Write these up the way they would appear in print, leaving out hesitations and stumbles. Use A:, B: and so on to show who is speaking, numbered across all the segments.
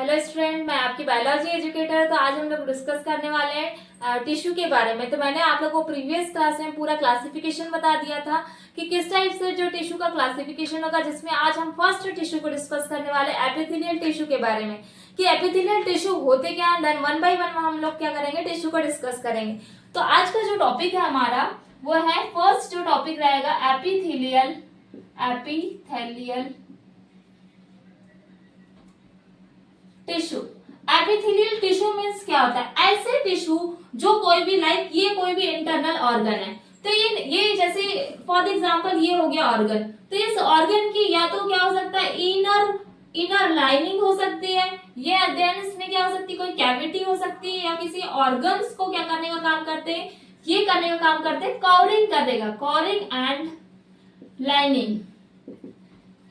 A: Hello student, मैं आपकी biology educator. तो आज हम लोग डिस्कस करने वाले हैं टिश्यू के बारे में। तो मैंने आप लोगों को प्रीवियस क्लास में पूरा क्लासिफिकेशन बता दिया था कि किस टाइप से जो टिश्यू का क्लासिफिकेशन होगा, जिसमें आज हम फर्स्ट टिश्यू को डिस्कस करने वाले एपिथेलियल टिश्यू के बारे में कि एपिथेलियल टिश्यू होते क्या है। देन वन बाय वन हम लोग क्या करेंगे, टिश्यू को डिस्कस करेंगे। तो आज का जो टॉपिक है हमारा वो है, फर्स्ट जो टॉपिक रहेगा epithelial tissue. Epithelial tissue means क्या होता है, ऐसे टिश्यू जो कोई भी लाइक ये कोई भी इंटरनल ऑर्गन है। तो ये जैसे फॉर एग्जांपल ये हो गया ऑर्गन, तो इस ऑर्गन की या तो क्या हो सकता है, इनर लाइनिंग हो सकती है, ये देन इसमें क्या हो सकती है, कोई कैविटी हो सकती है, या किसी ऑर्गन्स को क्या करने का काम करते हैं, ये करने का काम करते हैं, कवरिंग करेगा, कवरिंग एंड लाइनिंग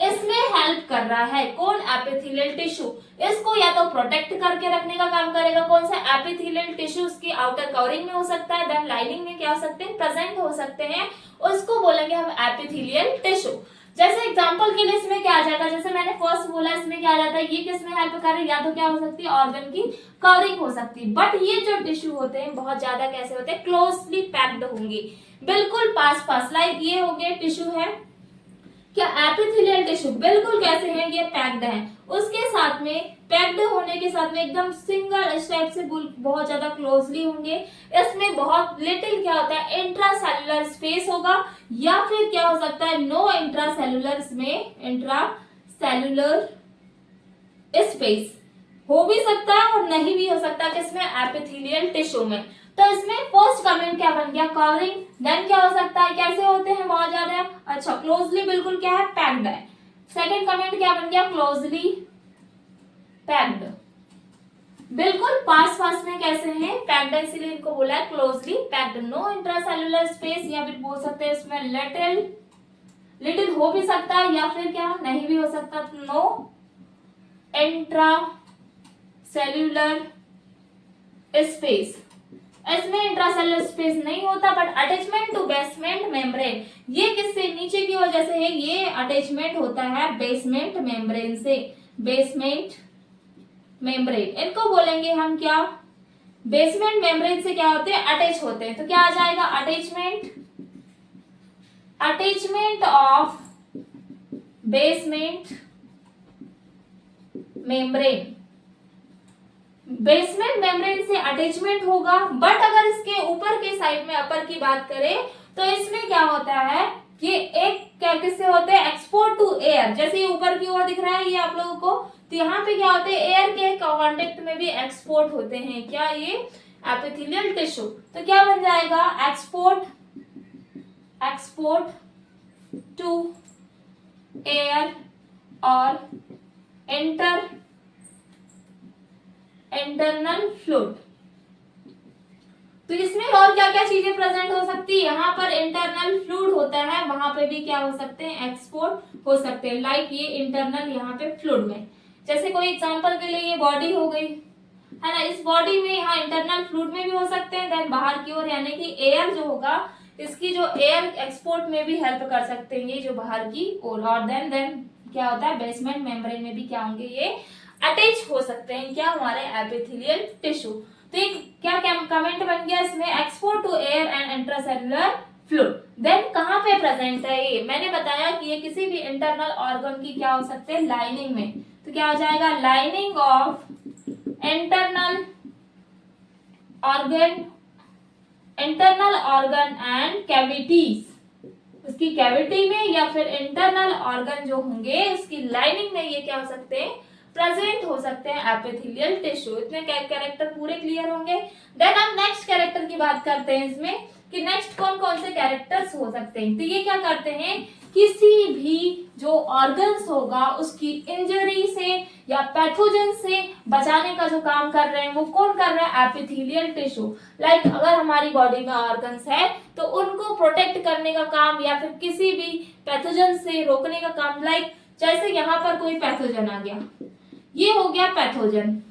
A: इसमें हेल्प कर रहा है। कौन? Epithelial tissue. इसको या तो प्रोटेक्ट करके रखने का काम करेगा, कौन सा? एपिथेलियल टिश्यू उसकी आउटर कवरिंग में हो सकता है, देन लाइनिंग में क्या हो सकते हैं, प्रेजेंट हो सकते हैं, उसको बोलेंगे हम एपिथेलियल टिश्यू। जैसे एग्जांपल के लिए इसमें क्या आ जाएगा, जैसे मैंने फर्स्ट बोला, इसमें क्या आ जाता है, ये किसमें हेल्प कर रहे हैं, या तो क्या हो सकती है, ऑर्गन की कवरिंग हो सकती है। बट ये जो टिश्यू होते हैं बहुत ज्यादा कैसे होते हैं, क्लोजली पैक्ड होंगे, बिल्कुल पास लाइक ये हो गया टिश्यू है क्या, एपिथेलियल टिश्यू बिल्कुल कैसे है, ये पैक्ड है। उसके साथ में पैक्ड होने के साथ में एकदम सिंगल स्टेप से बहुत ज्यादा क्लोजली होंगे। इसमें बहुत लिटिल क्या होता है, इंट्रासेलुलर स्पेस होगा, या फिर क्या हो सकता है, नो इंट्रासेलुलर, इसमें इंट्रासेलुलर स्पेस हो भी सकता है और नहीं भी हो सकता, किसमें, एपिथेलियल टिश्यू में। तो इसमें फर्स्ट कमेंट क्या बन गया, कवरिंग। देन क्या हो सकता है, कैसे होते हैं, बहुत ज्यादा अच्छा क्लोजली बिल्कुल क्या है, पैक्ड है। सेकंड कमेंट क्या बन गया, क्लोजली पैक्ड, बिल्कुल पास में कैसे हैं, पैक्ड है, इसीलिए इनको बोला है closely packed. No intracellular space, या फिर बोल सकते हैं इसमें लिटिल हो भी सकता है, या फिर क्या नहीं भी हो सकता, नो इंट्रा सेल्यूलर स्पेस, इसमें इंट्रासेलुलर स्पेस नहीं होता। But attachment to basement membrane, ये किससे, नीचे की वजह से है, ये अटैचमेंट होता है बेसमेंट मेम्ब्रेन से, बेसमेंट मेम्ब्रेन, इनको बोलेंगे हम क्या, बेसमेंट मेम्ब्रेन से क्या होते हैं, अटैच होते हैं। तो क्या आ जाएगा, attachment of basement membrane, basement membrane से अटैचमेंट होगा। बट अगर इसके ऊपर के साइड में अपर की बात करें तो इसमें क्या होता है कि एक क्या किससे होते हैं, एक्सपोर्ट टू एयर, जैसे ये ऊपर की ओर दिख रहा है ये आप लोगों को, तो यहाँ पे क्या होते हैं, एयर के कांटेक्ट में भी एक्सपोर्ट होते हैं क्या, ये एपिथेलियल टिश्यू। तो क्या बन जाएगा, एक्सपोर्ट टू एयर और इंटरनल फ्लूइड। तो इसमें और क्या क्या चीजें प्रेजेंट हो सकती है, यहाँ पर इंटरनल फ्लूइड होता है, वहां पे भी क्या हो सकते हैं, एक्सपोर्ट हो सकते हैं, लाइक ये इंटरनल यहाँ पे फ्लूइड में। जैसे कोई एग्जांपल के लिए ये बॉडी हो गई है ना, इस बॉडी में यहाँ इंटरनल फ्लूइड में भी हो सकते हैं, देन बाहर की ओर यानी कि एयर जो होगा, इसकी जो एयर एक्सपोर्ट में भी हेल्प कर सकते हैं ये जो बाहर की ओर। और देन क्या होता है, बेसमेंट मेम्ब्रेन में भी क्या होंगे, ये अटैच हो सकते हैं क्या, हमारे एपिथेलियल टिश्यू। तो एक क्या कमेंट बन गया इसमें, export to air and intracellular fluid. Then कहां पे प्रेजेंट है ये, मैंने बताया कि ये किसी भी इंटरनल ऑर्गन की क्या हो सकते हैं, लाइनिंग में। तो क्या हो जाएगा, lining of internal organ and cavities, उसकी कैविटी में या फिर इंटरनल ऑर्गन जो होंगे उसकी लाइनिंग में ये क्या हो सकते हैं, प्रेजेंट हो सकते हैं एपिथेलियल टिश्यू। इतने कैरेक्टर पूरे क्लियर होंगे। देन हम नेक्स्ट कैरेक्टर की बात करते हैं इसमें कि नेक्स्ट कौन कौन से कैरेक्टर्स हो सकते हैं। तो ये क्या करते हैं, किसी भी जो ऑर्गन्स होगा उसकी इंजरी से या पैथोजन से बचाने का जो काम कर रहे हैं वो कौन कर रहा है, एपिथेलियल टिश्यू। लाइक अगर हमारी बॉडी में ऑर्गन्स है तो उनको प्रोटेक्ट करने का काम या फिर किसी भी पैथोजन से रोकने का काम, लाइक जैसे यहाँ पर कोई पैथोजन आ गया, ये हो गया पैथोजन,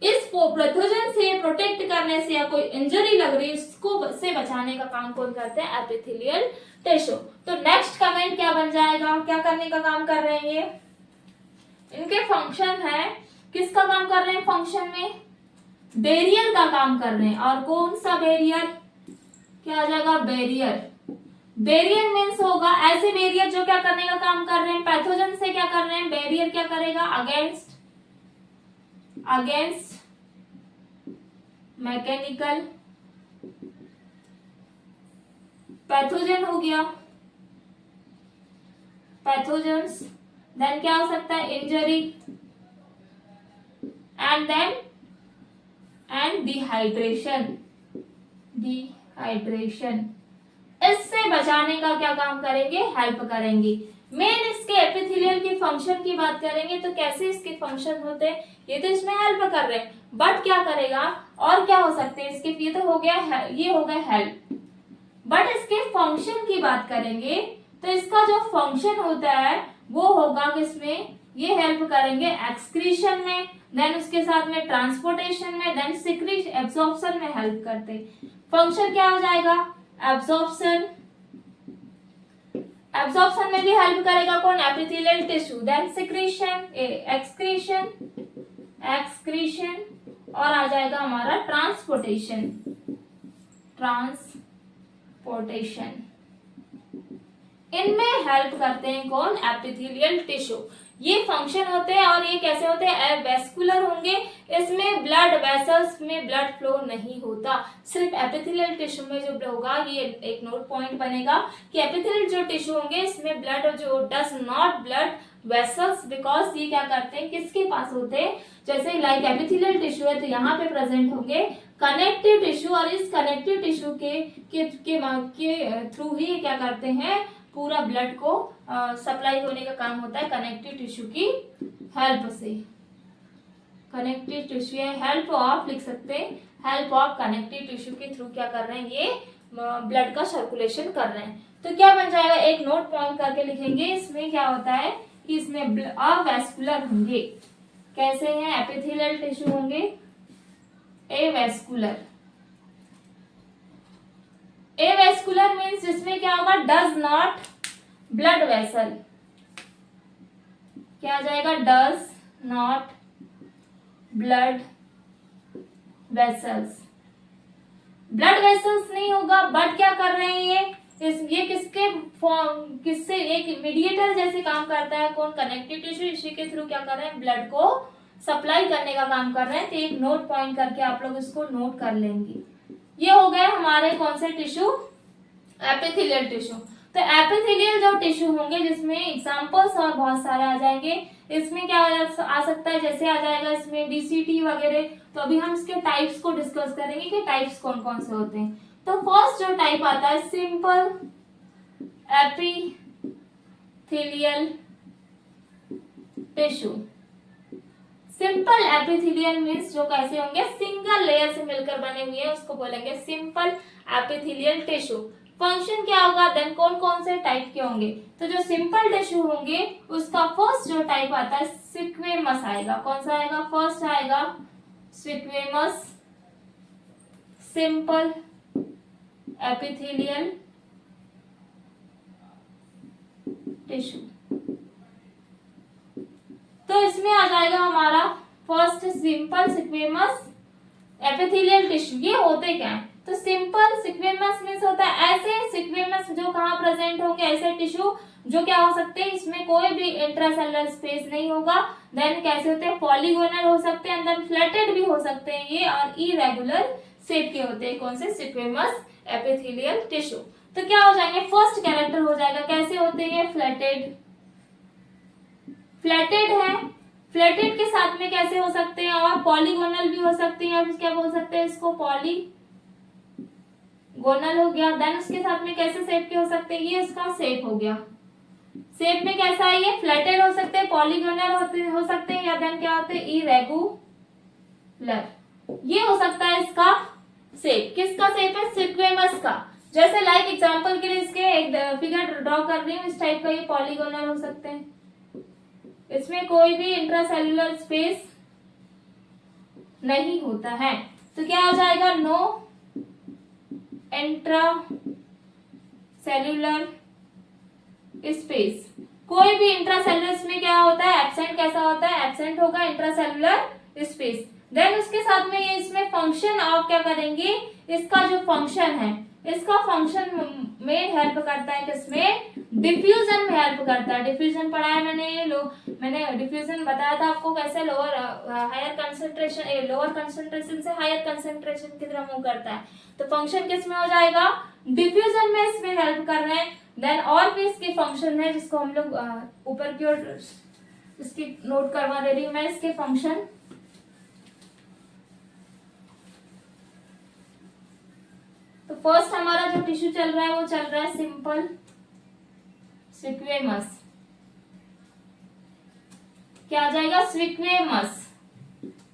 A: इस पैथोजन से प्रोटेक्ट करने से या कोई इंजरी लग रही है इसको से बचाने का काम कौन करते हैं, एपिथेलियल टिश्यू। तो नेक्स्ट कमेंट क्या बन जाएगा, क्या करने का काम कर रहे हैं ये, इनके फंक्शन है किसका काम कर रहे हैं फंक्शन में, बैरियर का काम कर रहे हैं। और कौन सा बैरियर, क्या आ जाएगा बैरियर। बैरियर मीन्स होगा ऐसे बैरियर जो क्या करने का काम कर रहे हैं, पैथोजन से क्या कर रहे हैं, बैरियर क्या करेगा अगेंस्ट मैकेनिकल पैथोजन हो गया, पैथोजन्स। देन क्या हो सकता है इंजरी एंड देन डिहाइड्रेशन। इससे बचाने का क्या काम करेंगे, हेल्प करेंगे। मेन इसके एपिथेलियल की फंक्शन की बात करेंगे तो कैसे इसके फंक्शन होते हैं, ये तो इसमें हेल्प कर रहे हैं, बट क्या करेगा और क्या हो सकते हैं इसके, ये तो हो गया, ये हो गया हेल्प। बट इसके फंक्शन की बात करेंगे तो इसका जो फंक्शन होता है वो होगा किसमें, ये हेल्प करेंगे एक्सक्रीशन में, देन उसके साथ में ट्रांसपोर्टेशन में, देन सिक्रीशन एब्जॉर्प्शन में हेल्प करते। फंक्शन क्या हो जाएगा एब्जॉर्प्शन में भी हेल्प करेगा कौन, epithelial tissue. Then secretion excretion और आ जाएगा हमारा ट्रांसपोर्टेशन। इनमें हेल्प करते हैं कौन, एपिथेलियल टिश्यू। ये फंक्शन होते हैं और ये कैसे होते हैं, वेस्कुलर होंगे। इसमें ब्लड वेसल्स में ब्लड फ्लो नहीं होता, सिर्फ एपिथेलियल टिश्यू में जो होगा। ये एक नोट पॉइंट बनेगा कि एपिथेलियल जो टिश्यू होंगे इसमें ब्लड जो does not blood vessels, because ये क्या करते हैं किसके पास होते हैं, जैसे लाइक एपिथेलियल टिश्यू है तो यहाँ पे प्रेजेंट होंगे कनेक्टिव टिश्यू, और इस कनेक्टिव टिश्यू के थ्रू ही क्या करते हैं पूरा ब्लड को सप्लाई होने का काम होता है कनेक्टिव टिश्यू की हेल्प से। कनेक्टिव टिश्यू हेल्प ऑफ लिख सकते हैं, हेल्प ऑफ कनेक्टिव टिश्यू के थ्रू क्या कर रहे हैं ये ब्लड का सर्कुलेशन कर रहे हैं। तो क्या बन जाएगा, एक नोट पॉइंट करके लिखेंगे। इसमें क्या होता है कि इसमें अवेस्कुलर होंगे, कैसे हैं, एपिथेलियल टिश्यू होंगे एवेस्कुलर। एवेस्कुलर मीन्स जिसमें क्या होगा डज नॉट ब्लड वेसल, क्या आ जाएगा does not blood vessels. Blood vessels नहीं होगा, बट क्या कर रहे हैं ये किससे एक मीडिएटर जैसे काम करता है कौन, कनेक्टिव टिश्यू। इसी के थ्रू क्या कर रहे हैं ब्लड को सप्लाई करने का काम कर रहे हैं। तो एक नोट पॉइंट करके आप लोग इसको नोट कर लेंगे। ये हो गए हमारे कौन से टिश्यू, एपिथेलियल टिश्यू। तो एपिथेलियल जो टिश्यू होंगे जिसमें एग्जांपल्स और बहुत सारे आ जाएंगे। इसमें क्या आ सकता है, जैसे आ जाएगा इसमें डीसीटी वगैरह। तो अभी हम इसके टाइप्स को डिस्कस करेंगे कि टाइप्स कौन कौन से होते हैं। तो फर्स्ट जो टाइप आता है simple epithelial tissue. Simple epithelial means जो कैसे होंगे, सिंगल लेयर से मिलकर बने हुए हैं, उसको बोलेंगे सिंपल एपिथेलियल टिश्यू। फंक्शन क्या होगा, देन कौन कौन से टाइप के होंगे। तो जो सिंपल टिश्यू होंगे उसका फर्स्ट जो टाइप आता है स्क्वेमस आएगा। कौन सा आएगा, फर्स्ट आएगा स्क्वेमस सिंपल एपिथेलियल टिश्यू। तो इसमें आ जाएगा हमारा first simple squamous epithelial tissue. ये होते क्या है, तो सिंपल स्क्वेमस मींस होता है ऐसे स्क्वेमस जो कहाँ प्रेजेंट होंगे, ऐसे टिश्यू जो क्या हो सकते हैं इसमें कोई भी इंट्रासेलुलर स्पेस नहीं होगा। देन कैसे होते हैं, पॉलीगोनल हो सकते हैं, देन फ्लैटेड भी हो सकते हैं ये, और इरेगुलर शेप के होते हैं कौन से, स्क्वेमस एपिथेलियल टिश्यू। तो क्या हो जाएंगे, फर्स्ट कैरेक्टर हो जाएगा कैसे होते हैं, फ्लैटेड। फ्लैटेड है, फ्लैटेड के साथ में कैसे हो सकते हैं, और पॉलीगोनल भी हो सकते हैं, या क्या बोल सकते हैं इसको, पॉलीगोनल हो गया। देन उसके साथ में कैसे शेप के हो सकते हैं, ये इसका शेप हो गया। शेप में कैसा है, ये फ्लैटेड हो सकते हैं, पॉलीगोनल हो सकते हैं, या देन क्या होते हैं इरेगुलर। ये हो सकता है इसका शेप। किसका शेप है, स्क्वेमस का। जैसे लाइक एग्जांपल के लिए इसके एक फिगर ड्रॉ कर रही हूँ, इस टाइप का ये पॉलीगोनल हो सकते हैं, इसमें कोई भी इंट्रासेल्युलर स्पेस नहीं होता है। तो क्या हो जाएगा, नो इंट्रासेल्युलर स्पेस। कोई भी इंट्रासेलुलर इसमें क्या होता है, एब्सेंट कैसा होता है, एब्सेंट होगा इंट्रासेलुलर स्पेस। देन उसके साथ में ये इसमें फंक्शन ऑफ क्या करेंगे, इसका जो फंक्शन है, इसका फंक्शन में हेल्प करता है, किसमें, डिफ्यूजन में हेल्प करता है। डिफ्यूजन पढ़ा है मैंने डिफ्यूजन बताया था आपको कैसे लोअर कंसंट्रेशन से हायर कंसंट्रेशन की तरफ मूव करता है। तो फंक्शन किस में हो जाएगा, डिफ्यूजन में इसमें हेल्प कर रहे हैं। देन और भी इसके फंक्शन है जिसको हम लोग ऊपर की ओर इसकी नोट करवा दे रही हूं मैं, इसके फंक्शन। तो फर्स्ट हमारा जो टिश्यू चल रहा है वो चल रहा है सिंपल स्क्वेमस। क्या आ जाएगा, स्क्वेमस।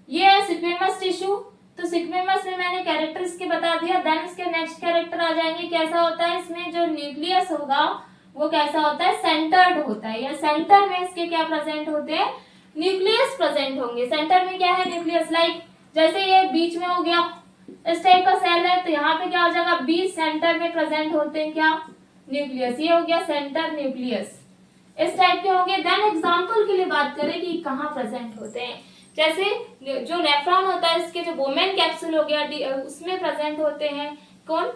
A: ये है स्क्वेमस टिश्यू। तो स्क्वेमस में मैंने कैरेक्टर इसके बता दिया। देन इसके नेक्स्ट कैरेक्टर आ जाएंगे, कैसा होता है, इसमें जो न्यूक्लियस होगा वो कैसा होता है, सेंटर्ड होता है, या सेंटर में इसके क्या प्रेजेंट होते हैं, न्यूक्लियस प्रेजेंट होंगे। सेंटर में क्या है, न्यूक्लियस। लाइक जैसे ये बीच में हो गया, इस टाइप का सेल है, तो यहाँ पे क्या हो जाएगा, बीच सेंटर में प्रेजेंट होते हैं क्या, न्यूक्लियस। ये हो गया सेंटर न्यूक्लियस, इस टाइप के होंगे। देन एग्जांपल के लिए बात करें कि कहाँ प्रेजेंट होते हैं, जैसे जो नेफ्रॉन होता है, इसके जो बोमेन कैप्सूल हो गया उसमें प्रेजेंट होते हैं कौन,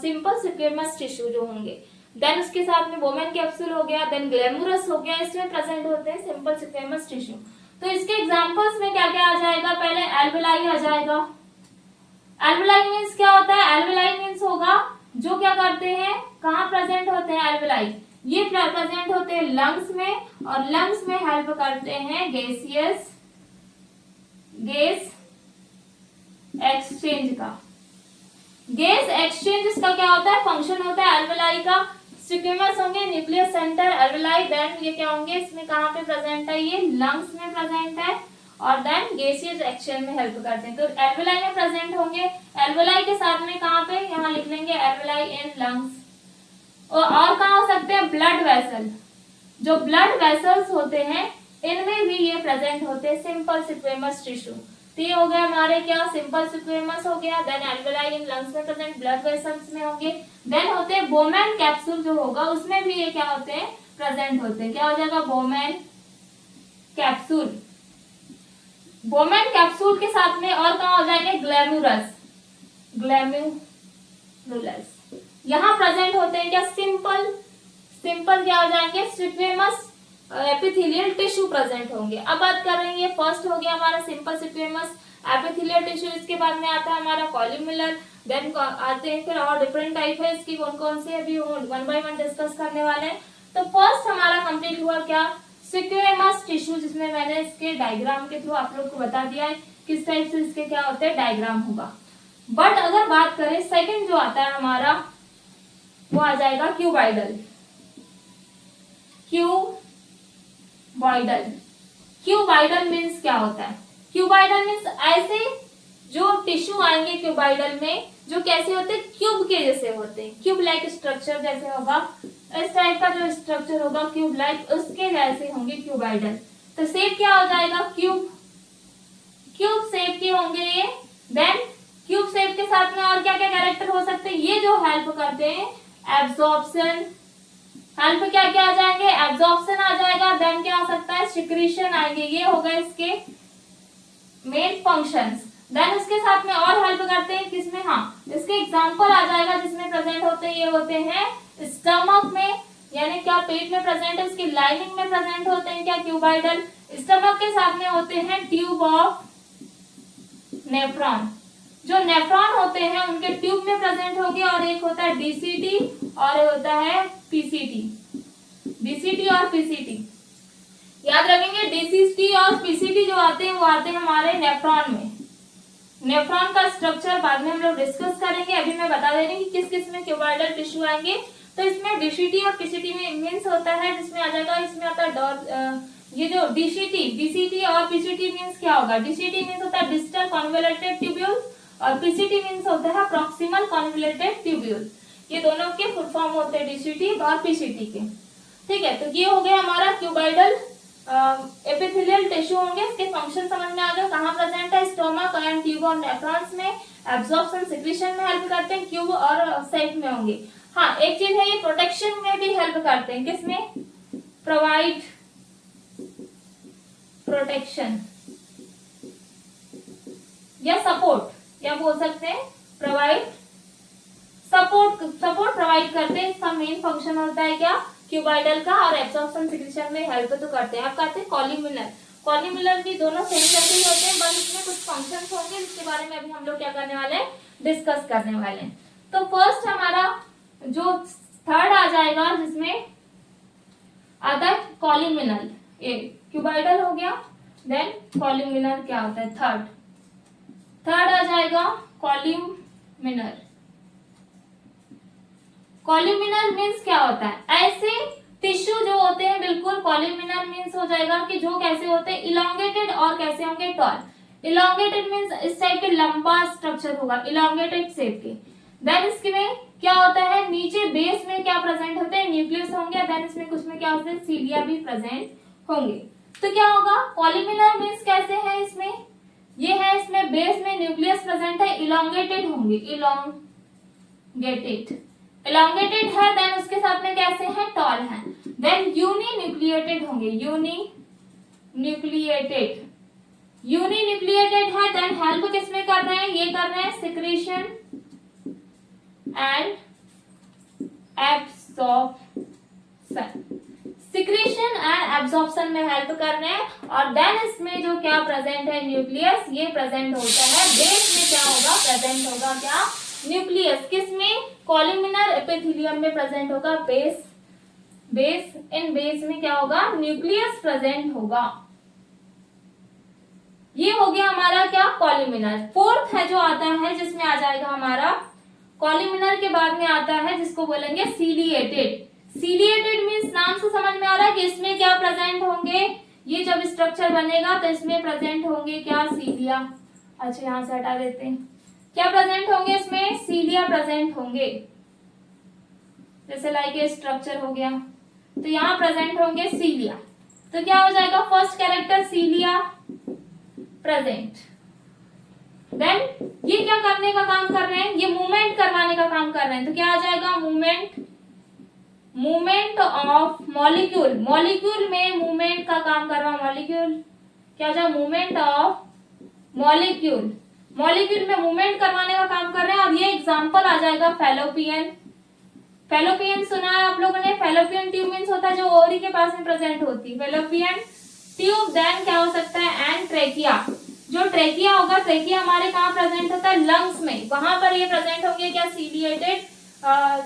A: सिंपल स्क्वेमस टिश्यू जो होंगे। देन उसके साथ में बोमेन कैप्सूल हो गया, देन ग्लैमरस हो गया, इसमें प्रेजेंट होते हैं सिंपल स्क्वेमस टिश्यू। तो इसके एग्जांपल्स में क्या क्या आ जाएगा, पहले एल्वेलाई आ जाएगा। एल्वेलाई मींस क्या होता है, एल्वेलाई मींस होगा जो क्या करते हैं, कहाँ प्रेजेंट होते हैं एल्वेलाई, ये प्रेजेंट होते हैं लंग्स में, और लंग्स में हेल्प करते हैं गैस एक्सचेंज का। गैस एक्सचेंज इसका क्या होता है, फंक्शन होता है एल्वेलाई का। स्क्वेमस होंगे, न्यूक्लियस सेंटर एल्वेलाई, देन ये क्या होंगे, इसमें कहाँ पे प्रेजेंट है, ये लंग्स में प्रेजेंट है, और देन गैसियस एक्सचेंज में हेल्प करते हैं। तो एल्वेलाई में प्रेजेंट होंगे, एल्वेलाई के साथ में कहाँ पे, यहाँ लिख लेंगे एल्वेलाई इन लंग्स। और कहाँ हो सकते हैं, ब्लड वेसल, जो ब्लड वेसल्स होते हैं इनमें भी ये प्रेजेंट होते हैं सिंपल स्क्वेमस टिश्यू। तो ये हो गया हमारे क्या, सिंपल स्क्वेमस हो गया। देन एल्वेलाई इन लंग्स में प्रेजेंट, ब्लड वेसल्स में होंगे। देन होते हैं बोमेन कैप्सूल जो होगा, उसमें भी ये क्या होते हैं, प्रेजेंट होते हैं। क्या हो जाएगा, बोमेन कैप्सूल। बोमेन कैप्सूल के साथ में और कहाँ हो जाएंगे, ग्लैमरुलस यहाँ प्रेजेंट होते हैं क्या, सिंपल क्या हो जाएंगे, स्क्वेमस एपिथेलियल टिश्यू प्रेजेंट होंगे। अब बात कर रहे हैं, ये फर्स्ट हो गया हमारा सिंपल स्क्वेमस एपिथेलियल टिश्यू। इसके बाद में आता है हमारा कॉलम्युलर। देन आते हैं फिर और डिफरेंट टाइप है इसकी, कौन कौन से अभी वन बाय वन डिस्कस करने वाले हैं। तो फर्स्ट हमारा कंप्लीट हुआ क्या, स्क्वेमस टिश्यू, जिसमें मैंने इसके डायग्राम के थ्रू आप लोग को बता दिया है किस टाइप से इसके क्या होते हैं, डायग्राम होगा। बट अगर बात करें सेकंड जो आता है हमारा, वो आ जाएगा क्यूबॉइडल। क्यूबॉइडल मीन्स क्या होता है, क्यूबॉइडल मीन्स ऐसे जो टिश्यू आएंगे क्यूबॉइडल में, जो कैसे होते हैं, क्यूब के जैसे होते हैं, क्यूब लाइक स्ट्रक्चर जैसे होगा, इस टाइप का जो स्ट्रक्चर होगा क्यूब लाइक, उसके जैसे होंगे क्यूबॉइडल। तो शेप क्या हो जाएगा, क्यूब शेप के होंगे ये। देन क्यूब शेप के साथ में और क्या क्या कैरेक्टर हो सकते हैं, ये जो हेल्प करते हैं एब्जॉर्प्शन, हेल्प क्या क्या आ जाएंगे, एब्जॉर्प्शन आ जाएगा। देन क्या आ सकता है, सिक्रीशन आएंगे, ये होगा इसके मेन फंक्शंस। देन उसके साथ में और हेल्प करते हैं किसमें, हाँ इसके एग्जांपल आ जाएगा जिसमें प्रेजेंट होते हैं, ये होते हैं स्टमक में, यानी क्या पेट में प्रेजेंट है, उसकी लाइनिंग में प्रेजेंट होते हैं क्या, क्यूबॉइडल। स्टमक के साथ में होते हैं ट्यूब ऑफ नेफ्रॉन, जो नेफ्रॉन होते हैं उनके ट्यूब में प्रेजेंट होंगे, और एक होता है डीसीटी और होता है पीसीटी। डीसीटी और पीसीटी याद रखेंगे, डीसीटी और पीसीटी जो आते हैं वो आते हैं हमारे नेफ्रॉन में। नेफ्रॉन का स्ट्रक्चर बाद में हम लोग डिस्कस करेंगे, अभी मैं बता दे रही हूँ कि किस किस में क्यूबॉइडल टिश्यू आएंगे। तो इसमें डीसीटी और पीसीटी में मीन्स होता है, जिसमें आ जाएगा, इसमें आता है ये जो डीसीटी और पीसीटी मीन्स क्या होगा, डीसीटी मीन्स होता है डिस्टल कॉन्वोल्यूटेड ट्यूब्यूल, और पीसीटी मीन्स होता है प्रॉक्सिमल कॉन्वोल्यूटेड ट्यूब्यूल। ये दोनों के फुल फॉर्म होते हैं डीसीटी और पीसीटी के। ठीक है, तो ये हो गया हमारा क्यूबॉइडल एपिथेलियल टिश्यू होंगे। इसके फंक्शन समझ में आ गए, कहाँ प्रेजेंट है, स्टोमक एंड ट्यूब और नेफ्रॉन्स में, एब्जॉर्प्शन सिक्रीशन में हेल्प करते हैं, क्यूब और सेट में होंगे। हाँ एक चीज है, ये प्रोटेक्शन में भी हेल्प करते हैं, किसमें, प्रोवाइड प्रोटेक्शन या सपोर्ट, या बोल सकते हैं प्रोवाइड सपोर्ट प्रोवाइड करते हैं। इसका मेन फंक्शन होता है क्या, क्यूबाइडल का, और एब्जॉर्प्शन सिक्रीशन में हेल्प तो करते हैं। अब कहते हैं कॉल्यूमिनर। कॉल्यूमिनर भी दोनों सेम जैसे ही होते हैं, बस इसमें कुछ फंक्शंस होंगे जिसके बारे में अभी हम लोग क्या करने वाले हैं, डिस्कस करने वाले हैं। तो फर्स्ट हमारा जो थर्ड आ जाएगा, जिसमें आता है कॉल्यूमिनर, ये क्यूबाइडल हो गया। देन कॉल्यूमिनर क्या होता है, थर्ड आ जाएगा कॉल्यूमिनर। कॉल्यूमिनर मीन्स क्या होता है, ऐसे टिश्यू जो होते हैं बिल्कुल, कॉल्यूमिनर मीन्स हो जाएगा कि जो कैसे होते हैं, इलोंगेटेड और कैसे होंगे, टॉल। इलोंगेटेड मीन्स इस टाइप के लंबा स्ट्रक्चर होगा, इलोंगेटेड शेप के। देन इसमें क्या होता है, नीचे बेस में क्या प्रेजेंट होते हैं, न्यूक्लियस होंगे। देन इसमें कुछ में क्या होते हैं, सीलिया भी प्रेजेंट होंगे। तो क्या होगा, कॉल्यूमिनर मीन्स कैसे है, इसमें ये है, इसमें बेस में न्यूक्लियस प्रेजेंट है, इलोंगेटेड होंगे, इलोंगेटेड है। देन उसके साथ में कैसे है, टॉल है। देन यूनी न्यूक्लिएटेड होंगे, यूनी न्यूक्लिएटेड है। देन हेल्प किसमें कर रहे हैं, ये कर रहे हैं secretion and absorption, secretion and absorption में हेल्प कर रहे हैं। और देन इसमें जो क्या प्रेजेंट है, न्यूक्लियस, ये प्रेजेंट होता है। बेस में क्या होगा, प्रेजेंट होगा क्या, न्यूक्लियस। किसमें, कॉल्यूमिनर एपिथेलियम में प्रेजेंट होगा, बेस में क्या होगा, न्यूक्लियस प्रेजेंट होगा। ये हो गया हमारा क्या, कॉल्यूमिनर। फोर्थ है जो आता है, जिसमें आ जाएगा हमारा कॉल्यूमिनर के बाद में आता है जिसको बोलेंगे सीलिएटेड। सीलिएटेड मीन्स नाम से समझ में आ रहा है कि इसमें क्या प्रेजेंट होंगे, ये जब स्ट्रक्चर बनेगा तो इसमें प्रेजेंट होंगे क्या, सीलिया। अच्छा यहां से हटा देते हैं, क्या प्रेजेंट होंगे इसमें, सीलिया प्रेजेंट होंगे। जैसे लाइक ये स्ट्रक्चर हो गया, तो यहाँ प्रेजेंट होंगे सीलिया। तो क्या हो जाएगा, फर्स्ट कैरेक्टर सीलिया प्रेजेंट। देन ये क्या करने का काम कर रहे हैं, ये मूवमेंट करवाने का काम कर रहे हैं। तो क्या आ जाएगा, मूवमेंट ऑफ मॉलिक्यूल। मॉलिक्यूल में मूवमेंट का काम कर रहा, मॉलिक्यूल क्या जाए, मूवमेंट ऑफ मॉलिक्यूल में मूवमेंट करवाने का काम कर रहे हैं। और ये एग्जांपल आ जाएगा फैलोपियन सुना है आप लोगों ने, फैलोपियन ट्यूब मींस होता है जो ओवरी के पास में प्रेजेंट होती है, फैलोपियन ट्यूब। देन क्या हो सकता है, एंड ट्रेकिया। जो ट्रेकिया होगा, ट्रेकिया हमारे कहाँ प्रेजेंट होता है, लंग्स में, वहां पर ये प्रेजेंट होंगे क्या,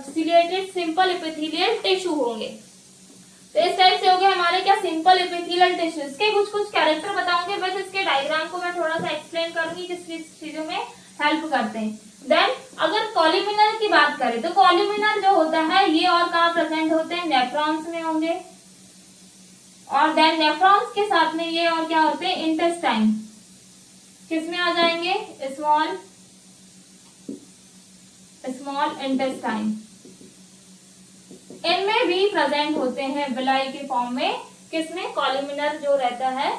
A: सीलिएटेड सिंपल एपिथेलियल टिश्यू होंगे। तो इस टाइप से हो गया हमारे क्या, सिंपल एपिथेलियल टिश्यू। इसके कुछ कैरेक्टर बताऊंगे, बस इसके डायग्राम को मैं थोड़ा सा एक्सप्लेन करूंगी किस चीजों में हेल्प करते हैं। देन अगर कॉल्यूमिनर की बात करें, तो कॉल्यूमिनर जो होता है ये और कहाँ प्रेजेंट होते हैं, नेफ्रॉन्स में होंगे। और देन नेफ्रॉन्स के साथ में ये और क्या होते हैं, इंटेस्टाइन। किसमें आ जाएंगे, स्मॉल इंटेस्टाइन, इनमें भी प्रेजेंट होते हैं विलाई के फॉर्म में। किसमें, कॉल्यूमिनर जो रहता है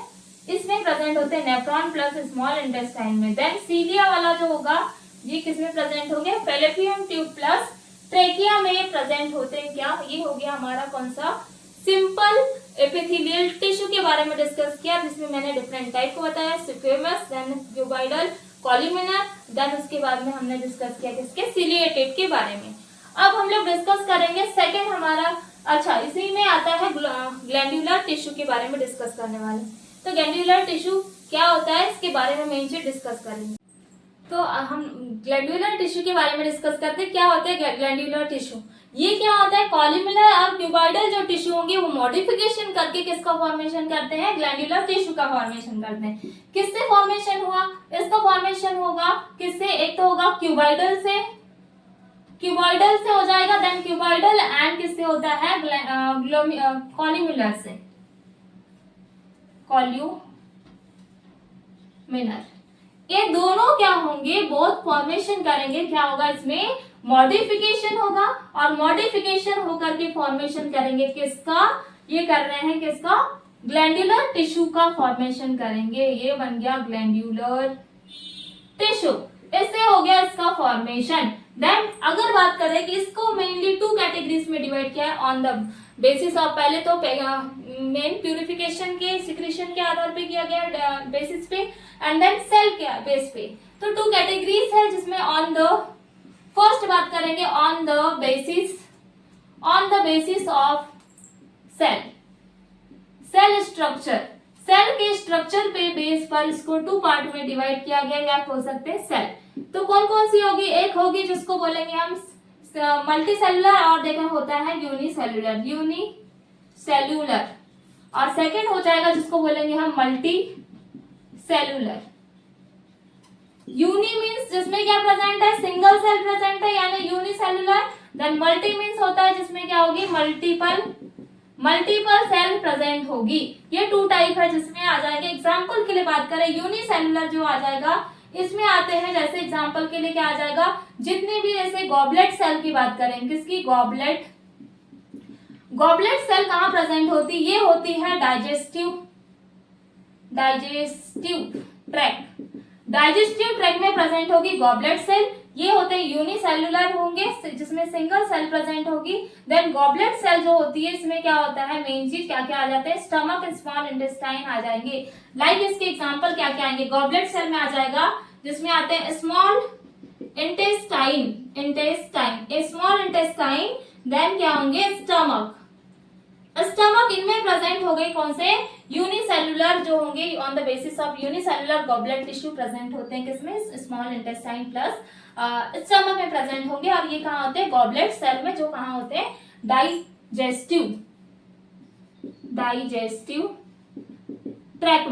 A: इसमें प्रेजेंट होते हैं नेफ्रॉन प्लस स्मॉल इंटेस्टाइन में। देन सीलिया वाला जो होगा ये किसमें प्रेजेंट होंगे, फैलोपियन ट्यूब प्लस ट्रेकिया में प्रेजेंट होते हैं क्या, ये हो गया हमारा कौन सा, सिंपल एपिथेलियल टिश्यू के बारे में डिस्कस किया, जिसमें मैंने डिफरेंट टाइप को बताया, squamous, then cuboidal, columnar. Then उसके बाद में हमने डिस्कस किया किसके, सीलिएटेड के बारे में। अब हम लोग डिस्कस करेंगे सेकंड हमारा, अच्छा इसी में आता है ग्लैंडुलर टिश्यू के बारे में डिस्कस करने वाले। तो ग्लैंडुलर टिश्यू क्या होता है, इसके बारे में मेन चीज डिस्कस करेंगे। तो हम ग्लैंडुलर टिश्यू के बारे में डिस्कस करते हैं, क्या होता है ग्लैंडुलर टिश्यू। ये क्या होता है, कॉल्यूमिनर और क्यूबाइडल जो टिश्यू होंगे वो मॉडिफिकेशन करके किसका फॉर्मेशन करते हैं, ग्लैंडुलर टिश्यू का फॉर्मेशन करते हैं। किससे फॉर्मेशन हुआ, इसका फॉर्मेशन होगा किससे, एक तो होगा क्यूबाइडल से हो जाएगा, देन क्यूबाइडल एंड किससे होता है, कॉल्यूमिनर से, कॉल्यूमिनर। ये दोनों क्या होंगे, बोथ फॉर्मेशन करेंगे, क्या होगा इसमें मॉडिफिकेशन होगा, और मॉडिफिकेशन होकर के फॉर्मेशन करेंगे किसका, ये कर रहे हैं किसका, ग्लैंडुलर टिश्यू का फॉर्मेशन करेंगे। ये बन गया ग्लैंडुलर टिश्यू, इससे हो गया इसका फॉर्मेशन। देन अगर बात करें कि इसको मेनली टू कैटेगरीज में डिवाइड किया है ऑन द बेसिस ऑफ, पहले तो मेन प्यूरिफिकेशन के सिक्रीशन के आधार पे किया गया बेसिस पे, एंड देन सेल के बेस पे। तो टू कैटेगरीज है जिसमें ऑन द फर्स्ट बात करेंगे on the basis of cell structure. Cell के स्ट्रक्चर पे बेस पर इसको टू पार्ट में डिवाइड किया गया, या बोल सकते हैं सेल। तो कौन कौन सी होगी? एक होगी जिसको बोलेंगे हम मल्टी सेलुलर, और देखा होता है यूनिसेलुलर, और सेकेंड हो जाएगा जिसको बोलेंगे हम मल्टी सेलुलर। यूनि मीन्स जिसमें क्या प्रेजेंट है, सिंगल सेल प्रेजेंट है यानी यूनिसेलुलर। देन मल्टी मीन्स होता है जिसमें क्या होगी, मल्टीपल सेल प्रेजेंट होगी। ये टू टाइप है जिसमें आ जाएगा। एग्जांपल के लिए बात करें यूनिसेलुलर जो आ जाएगा, इसमें आते हैं जैसे एग्जांपल के लिए क्या आ जाएगा, जितने भी जैसे गॉबलेट सेल की बात करें, किसकी, गॉबलेट सेल कहाँ प्रेजेंट होती, ये होती है डाइजेस्टिव ट्रैक में प्रेजेंट होगी गॉबलेट सेल। ये होते हैं यूनिसेलुलर होंगे जिसमें सिंगल सेल प्रेजेंट होगी। देन गॉबलेट सेल जो होती है इसमें क्या होता है, मेन चीज क्या क्या आ जाते हैं, स्टमक, स्मॉल इंटेस्टाइन आ जाएंगे। लाइक इसके एग्जांपल क्या क्या आएंगे, गॉबलेट सेल में आ जाएगा जिसमें आते हैं स्मॉल इंटेस्टाइन, देन क्या होंगे, स्टमक इनमें प्रेजेंट हो गए कौन से, यूनिसेलुलर जो होंगे on the basis of unicellular goblet tissue present होते हैं किसमें, स्मॉल इंटेस्टाइन प्लस स्टमक में प्रेजेंट होंगे। और ये कहाँ होते हैं, गॉबलेट सेल में, जो कहाँ होते हैं, डाइजेस्टिव ट्रैक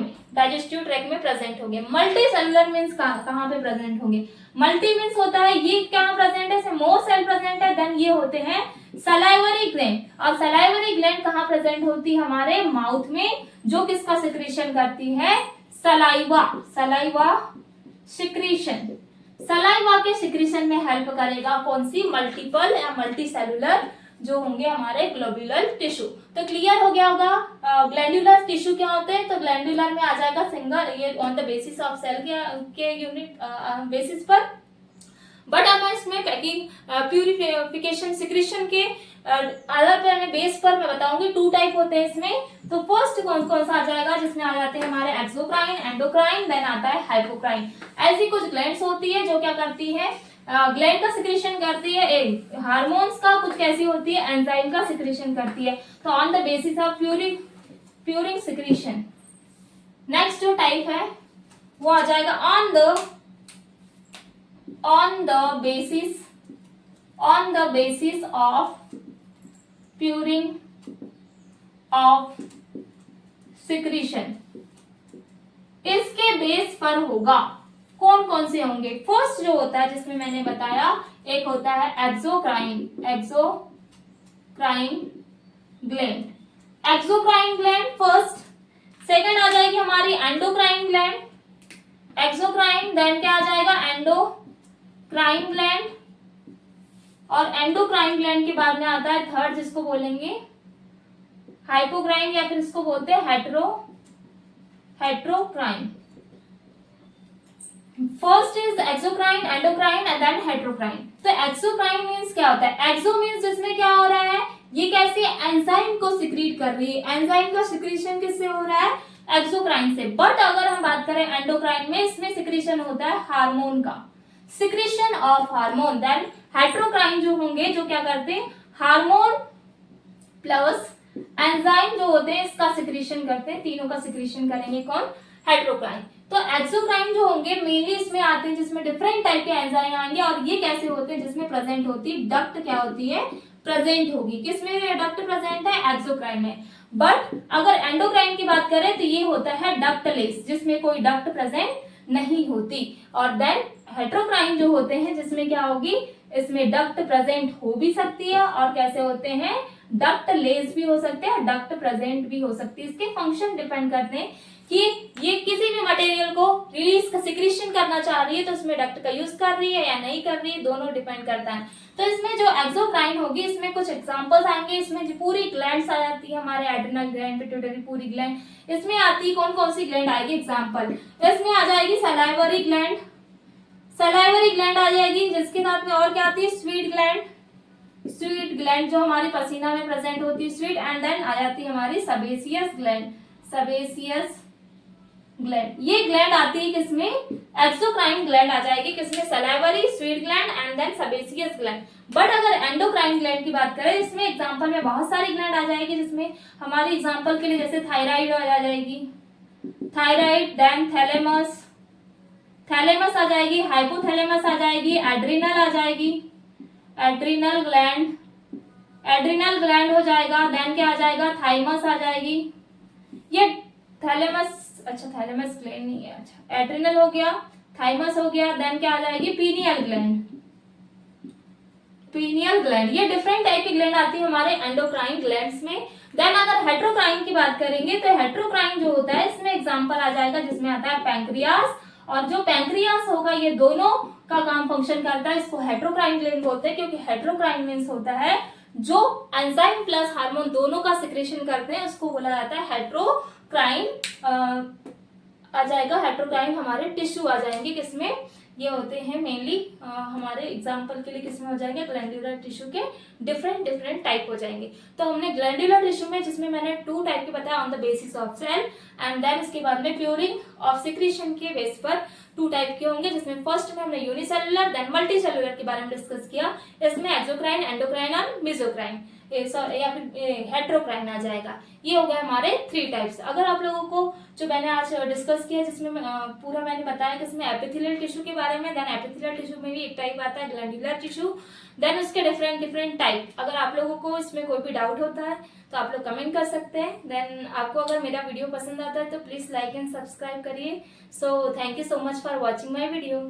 A: में प्रेजेंट होंगे। मल्टी सेलुलर मीन्स कहाँ पे प्रेजेंट होंगे, मल्टी मीन्स होता है ये क्या प्रेजेंट है, मोर सेल प्रेजेंट है। देन ये होते हैं सलाइवरी ग्लैंड, और सलाइवरी ग्लैंड कहाँ प्रेजेंट होती है, हमारे माउथ में, जो किसका सिक्रीशन करती है, सलाइवा सिक्रीशन। सलाइवा के सिक्रीशन में हेल्प करेगा कौन सी, मल्टीपल या मल्टी सेलुलर जो होंगे हमारे ग्लोब्यूलर टिश्यू। तो क्लियर हो गया होगा। ग्लैंडुलर टिश्यू क्या होते हैं, तो ग्लैंडुलर में आ जाएगा सिंगल, ये on the basis of cell के यूनिट बेसिस पर। बट अब इसमें पैकिंग प्यूरिफिकेशन सिक्रीशन के आधार पर बेस पर मैं बताऊंगी टू टाइप होते हैं इसमें। तो फर्स्ट कौन कौन सा आ जाएगा, जिसमें आ जाते हैं हमारे एक्सोक्राइन, एंडोक्राइन, देन आता है हाइपोक्राइन। ऐसी कुछ ग्लैंड्स होती है जो क्या करती है, ग्लैंड का सिक्रीशन करती है, हार्मोन्स का, कुछ कैसी होती है, एंजाइम का सिक्रीशन करती है। तो on the basis of pouring secretion. Next जो टाइप है वो आ जाएगा on the basis of pouring of secretion. इसके बेस पर होगा, कौन कौन से होंगे, फर्स्ट जो होता है जिसमें मैंने बताया, एक होता है एक्सोक्राइन ग्लैंड फर्स्ट। सेकंड आ जाएगी हमारी एंडोक्राइन ग्लैंड, एक्सोक्राइन, देन क्या आ जाएगा, एंडोक्राइन ग्लैंड, और एंडोक्राइन ग्लैंड के बाद में आता है थर्ड जिसको बोलेंगे हाइपोक्राइन, या फिर इसको बोलते हैं heterocrine. First is exocrine, endocrine and then heterocrine. तो एक्सोक्राइन मींस क्या होता है, एक्सो मींस जिसमें क्या हो रहा है, ये कैसे एंजाइम को सिक्रीट कर रही है, एंजाइम का सिक्रीशन किससे हो रहा है, एक्सोक्राइन से। बट अगर हम बात करें एंडोक्राइन में, इसमें सिक्रीशन होता है हार्मोन का, secretion of hormone. Then heterocrine जो होंगे, जो क्या करते हैं, हार्मोन प्लस एंजाइम जो होते हैं इसका सिक्रीशन करते हैं, तीनों का सिक्रीशन करेंगे कौन, हेट्रोक्राइन। तो एक्सोक्राइन जो होंगे मेनली इसमें आते हैं जिसमें डिफरेंट टाइप के एंजाइम आएंगे, और ये कैसे होते हैं, जिसमें प्रेजेंट होती है डक्ट, क्या होती है, प्रेजेंट होगी। किसमें डक्ट प्रेजेंट है, एक्सोक्राइन में। बट अगर एंडोक्राइन की बात करें तो ये होता है डक्टलेस, जिसमें कोई डक्ट प्रेजेंट नहीं होती। और देन हेट्रोक्राइन जो होते हैं जिसमें क्या होगी, इसमें डक्ट प्रेजेंट हो भी सकती है, और कैसे होते हैं, डक्ट लेस भी हो सकते हैं, डक्ट प्रेजेंट भी हो सकती है। इसके फंक्शन डिपेंड करते हैं कि ये किसी भी मटेरियल को रिलीज सिक्रीशन करना चाह रही है तो उसमें डक्ट का यूज कर रही है या नहीं कर रही है, दोनों डिपेंड करता है। तो इसमें जो एक्सोक्राइन होगी, इसमें कुछ एग्जांपल्स आएंगे, इसमें जो पूरी ग्लैंड्स आ जाती है, हमारे एड्रिनल ग्लैंड, पिट्यूटरी, पूरी ग्लैंड इसमें आती है। कौन कौन सी ग्लैंड आएगी एग्जांपल, इसमें आ जाएगी सलाइवरी ग्लैंड, सलाइवरी ग्लैंड आ जाएगी, जिसके साथ में और क्या आती है, स्वीट ग्लैंड, स्वीट ग्लैंड जो हमारी पसीना में प्रेजेंट होती है, स्वीट। एंड देन आ जाती है हमारी सቤसियस ग्लैंड, सቤसियस ग्लैंड। ये ग्लैंड आती है किसमें, एक्सोक्राइन ग्लैंड आ जाएगी किसमें, salivary, sweet gland and then सቤसियस gland. But अगर एंडोक्राइन ग्लैंड की बात करें, इसमें एग्जांपल में बहुत सारी ग्लैंड आ जाएगी, जिसमें हमारी एग्जांपल के लिए जैसे थायराइड आ जाएगी, थायराइड, देन थैलेमस, थैलेमस आ जाएगी, हाइपोथैलेमस आ जाएगी, एड्रिनल आ जाएगी, एड्रिनल ग्लैंड, एड्रिनल ग्लैंड हो जाएगा। देन क्या आ जाएगा, थाइमस आ जाएगी, ये थैलेमस, अच्छा थैलेमस ग्लैंड नहीं है, अच्छा एड्रिनल हो गया, थाइमस हो गया। देन क्या आ जाएगी, पीनियल ग्लैंड, पीनियल ग्लैंड। ये डिफरेंट टाइप की ग्लैंड आती है हमारे एंडोक्राइन ग्लैंड्स में। देन अगर हेट्रोक्राइन की बात करेंगे, तो हेट्रोक्राइन जो होता है इसमें एग्जांपल आ जाएगा जिसमें आता है पैंक्रियास, और जो पैंक्रियास होगा ये दोनों का काम फंक्शन करता है, इसको हेट्रोक्राइन ग्लैंड बोलते हैं, क्योंकि हेट्रोक्राइन मीन्स होता है जो एंजाइम प्लस हार्मोन दोनों का सिक्रेशन करते हैं, उसको बोला जाता है हेट्रोक्राइन। आ जाएगा हेट्रोक्राइन, हमारे टिश्यू आ जाएंगे किसमें, ये होते हैं मेनली हमारे एग्जांपल के लिए किसमें हो जाएंगे, ग्लैंडुलर टिश्यू के डिफरेंट डिफरेंट टाइप हो जाएंगे। तो हमने ग्लैंडुलर टिश्यू में, जिसमें मैंने 2 टाइप के बताया on the basis of cell, and then इसके बाद में प्योरिंग ऑफ सिक्रीशन के बेस पर 2 टाइप के होंगे, जिसमें फर्स्ट में हमने यूनिसेलुलर देन मल्टी सेलुलर के बारे में डिस्कस किया। इसमें एक्सोक्राइन, एंडोक्राइन और मेसोक्राइन या फिर हेट्रोक्राइन आ जाएगा। ये हो गए हमारे 3 टाइप्स। अगर आप लोगों को जो मैंने आज डिस्कस किया, जिसमें पूरा मैंने बताया कि इसमें एपिथेलियल टिश्यू के बारे में, देन एपिथेलियल टिश्यू में भी एक टाइप आता है ग्लैंडुलर टिश्यू, देन उसके डिफरेंट डिफरेंट टाइप। अगर आप लोगों को इसमें कोई भी डाउट होता है तो आप लोग कमेंट कर सकते हैं। देन आपको अगर मेरा वीडियो पसंद आता है तो प्लीज लाइक एंड सब्सक्राइब करिए। So thank you so much for watching my video.